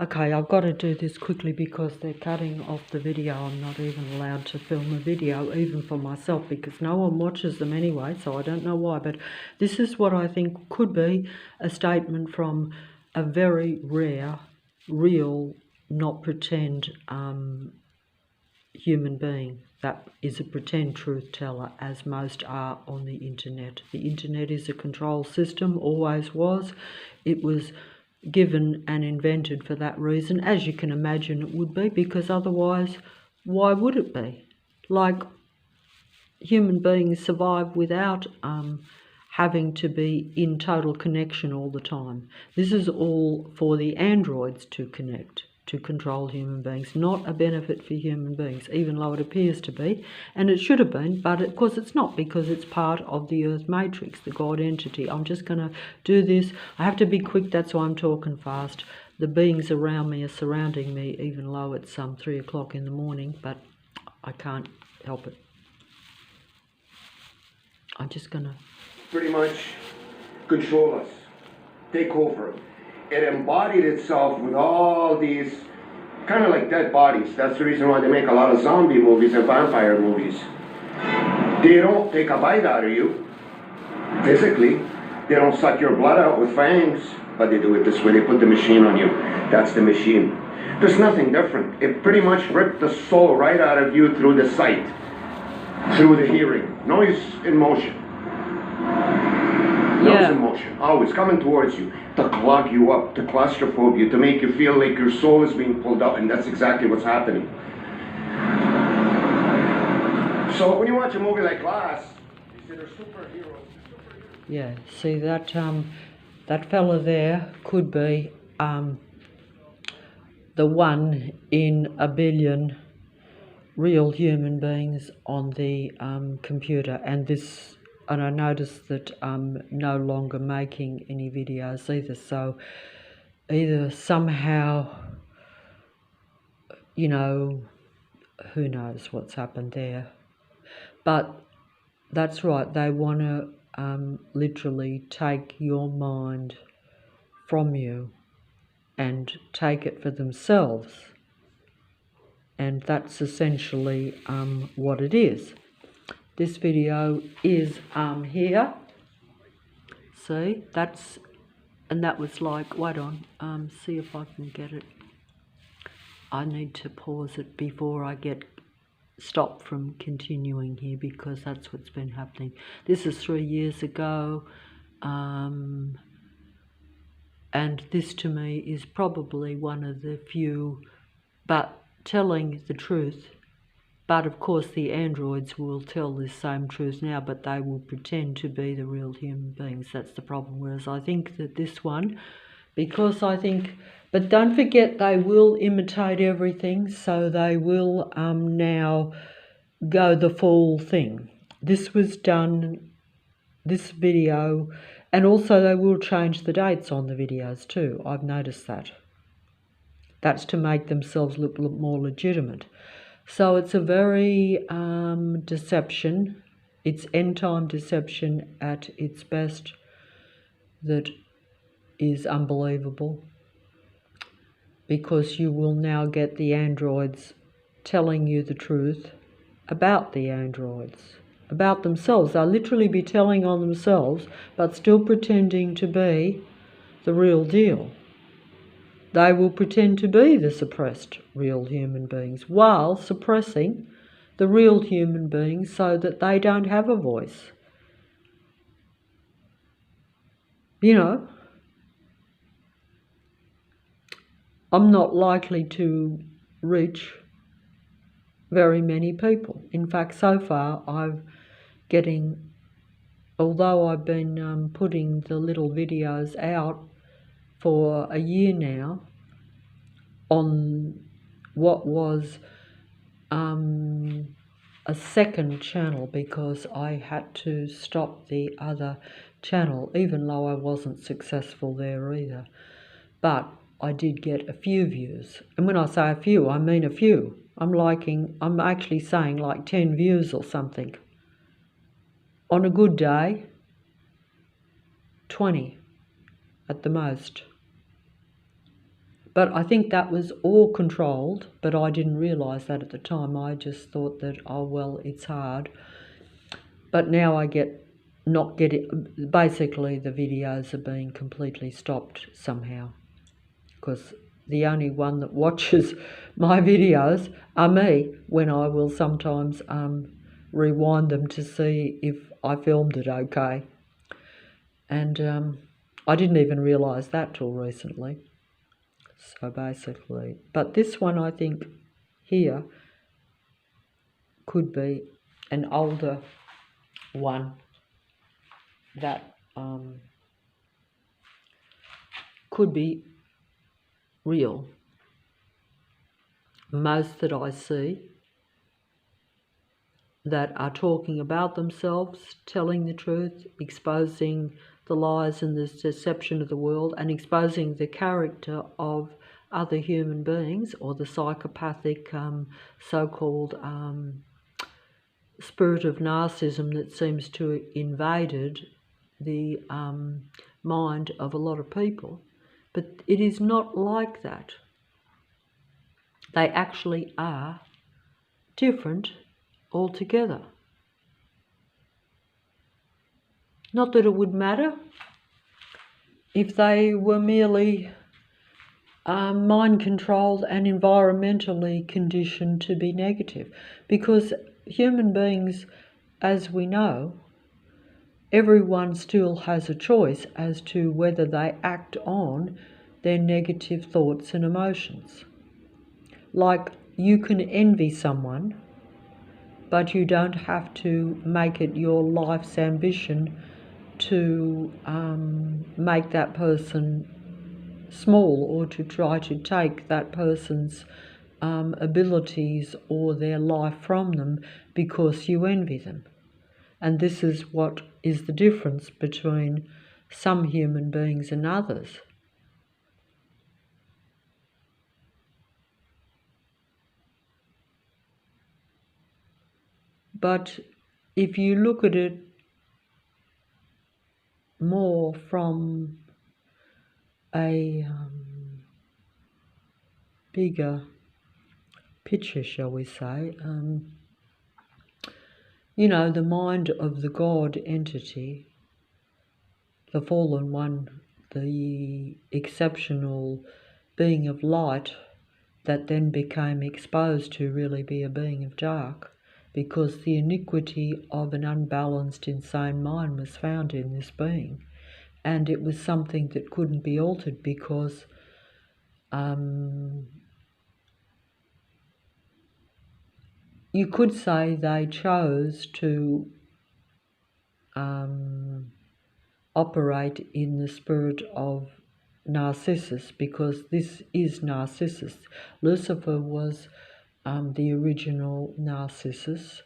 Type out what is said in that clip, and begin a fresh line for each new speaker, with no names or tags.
Okay, I've got to do this quickly because they're cutting off the video. I'm not even allowed to film a video, even for myself, because no one watches them anyway, so I don't know why. But this is what I think could be a statement from a very rare, real, not pretend human being that is a pretend truth teller, as most are on the internet. The internet is a control system, always was. It was given and invented for that reason, as you can imagine it would be, because otherwise, why would it be? Like, human beings survive without having to be in total connection all the time. This is all for the androids to connect, to control human beings, not a benefit for human beings, even though it appears to be, and it should have been, but of course it's not, because it's part of the Earth matrix, the God entity. I'm just going to do this. I have to be quick, that's why I'm talking fast. The beings around me are surrounding me, even though it's 3 o'clock in the morning, but I can't help it. I'm just going to
pretty much control us, take over. It embodied itself with all these kind of like dead bodies. That's the reason why they make a lot of zombie movies and vampire movies. They don't take a bite out of you physically. They don't suck your blood out with fangs, but they do it this way. They put the machine on you. That's the machine. There's nothing different. It pretty much ripped the soul right out of you through the sight, through the hearing. Noise in motion. Noise in motion. Always coming towards you to clog you up, to claustrophobe you, to make you feel like your soul is being pulled out, and that's exactly what's happening. So when you watch a movie like Glass, you see they're superheroes.
Yeah, see that that fella there could be the one in a billion real human beings on the computer, and I noticed that I'm no longer making any videos either, so either somehow, you know, who knows what's happened there. But that's right, they want to literally take your mind from you and take it for themselves. And that's essentially what it is. This video is here. See, and that was like, wait on, see if I can get it. I need to pause it before I get stopped from continuing here, because that's what's been happening. This is 3 years ago, and this to me is probably one of the few, but telling the truth. But of course the androids will tell this same truth now, but they will pretend to be the real human beings. That's the problem. Whereas I think that this one, because I think, but don't forget, they will imitate everything, so they will now go the full thing. This was done, this video, and also they will change the dates on the videos too. I've noticed that. That's to make themselves look more legitimate. So it's a very deception. It's end-time deception at its best that is unbelievable, because you will now get the androids telling you the truth about the androids, about themselves. They'll literally be telling on themselves, but still pretending to be the real deal. They will pretend to be the suppressed real human beings while suppressing the real human beings so that they don't have a voice. You know, I'm not likely to reach very many people. In fact, so far although I've been putting the little videos out for a year now on what was a second channel, because I had to stop the other channel, even though I wasn't successful there either. But I did get a few views. And when I say a few, I mean a few. I'm actually saying like 10 views or something. On a good day, 20 at the most. But I think that was all controlled, but I didn't realise that at the time. I just thought that, oh, well, it's hard. But now I not getting, basically the videos are being completely stopped somehow, because the only one that watches my videos are me, when I will sometimes rewind them to see if I filmed it okay. And I didn't even realise that till recently. So basically, but this one I think here could be an older one that could be real. Most that I see that are talking about themselves, telling the truth, exposing the lies and the deception of the world, and exposing the character of other human beings, or the psychopathic so-called spirit of narcissism that seems to have invaded the mind of a lot of people. But it is not like that. They actually are different altogether. Not that it would matter if they were merely mind controlled and environmentally conditioned to be negative, because human beings, as we know, everyone still has a choice as to whether they act on their negative thoughts and emotions. Like, you can envy someone, but you don't have to make it your life's ambition to make that person small, or to try to take that person's abilities or their life from them because you envy them. And this is what is the difference between some human beings and others. But if you look at it more from a bigger picture, shall we say, the mind of the God entity, the fallen one, the exceptional being of light that then became exposed to really be a being of dark, because the iniquity of an unbalanced, insane mind was found in this being. And it was something that couldn't be altered, because you could say they chose to operate in the spirit of Narcissus, because this is Narcissus. Lucifer was the original Narcissus.